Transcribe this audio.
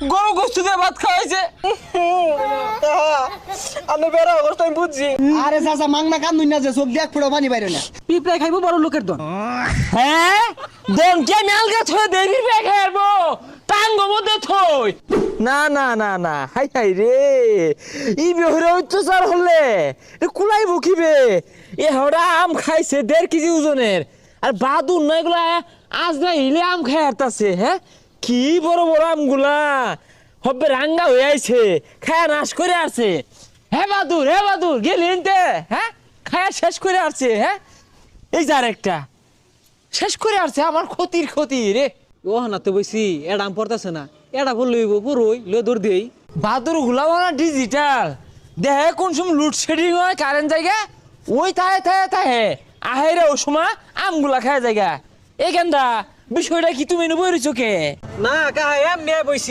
গরু গোস্ত দিয়ে ভাত খাওয়াইছে। আমি বেড়া অবস্থা আমি বুঝছি। আরে চাচা মাংনা কান্দুই না যে চোখ দিয়ে এক ফোঁটা পানি বাইরে না। পিঁপড়ায় খাইবো বড় লোকের দন। হ্যাঁ দন কে মেলগা থই দেবি বে খাইবো টাঙ্গ মধ্যে থই। না না না না হাই হাই রে ই বেহরে অত্যাচার হলে কুলাই বকিবে। এ হড়া আম খাইছে 1.5 কেজি ওজনের আর বাদুর না এগুলা আজ না ইলে আম খাই আরতাছে। হ্যাঁ কি বড় বড় আমগুলা হবে রাঙ্গা হয়ে আইছে খায়া নাশ করে আসছে। হ্যাঁ বাদুর গেলি এনতে। হ্যাঁ খায়া শেষ করে আসছে। হ্যাঁ এই যার একটা শেষ করে আসছে আমার ক্ষতি রে। ও না তো বইছি এটা আম পড়তেছে না, এটা বল লইব পুরোই লো দূর দেই। বাদুর গুলাও না ডিজিটাল দেহে কোন সময় লোডশেডিং হয় কারেন্ট জায়গা ওই থাহে আহে রে ও সময় আমগুলা খায় জায়গা। এই গেন্দা বিষয়টা কি তুমি নেবো কে? না কাহা এমনি বইছি।